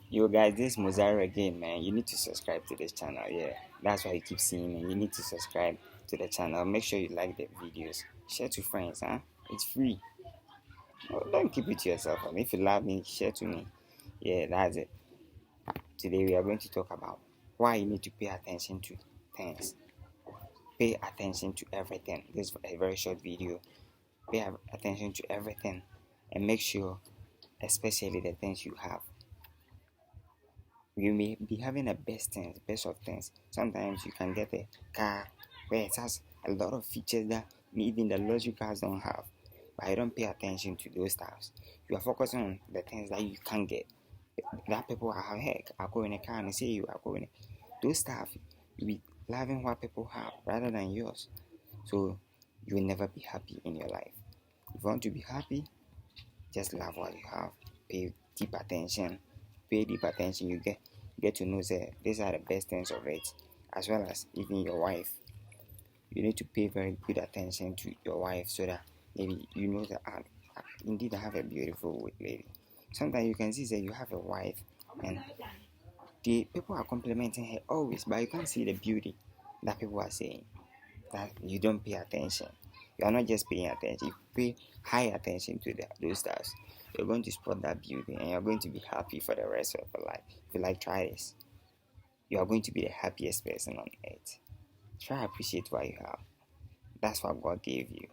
Yo guys, this is Mozart again, man. You need to subscribe to this channel. Yeah, that's why you keep seeing me. You need to subscribe to the channel. Make sure you like the videos. Share to friends, huh? It's free. Don't keep it to yourself. If you love me, share to me. Yeah, that's it. Today we are going to talk about why you need to pay attention to things. Pay attention to everything. This is a very short video. Pay attention to everything and make sure, especially the things you have. You may be having the best of things. Sometimes you can get a car where it has a lot of features that even the luxury cars don't have. But you don't pay attention to those stuffs. You are focusing on the things that you can't get. That people are heck, I go in a car and say you are going. Those stuff you be loving what people have rather than yours. So you will never be happy in your life. If you want to be happy, just love what you have. Pay deep attention. Pay deep attention. You get to know that these are the best things of it, as well as even your wife. You need to pay very good attention to your wife so that maybe you know that indeed I have a beautiful lady. Sometimes you can see that you have a wife and the people are complimenting her always, but you can't see the beauty that people are saying. That you don't pay attention. You are not just paying attention. You pay high attention to those stars. You're going to spot that beauty and you're going to be happy for the rest of your life. If you like, try this. You are going to be the happiest person on earth. Try to appreciate what you have. That's what God gave you.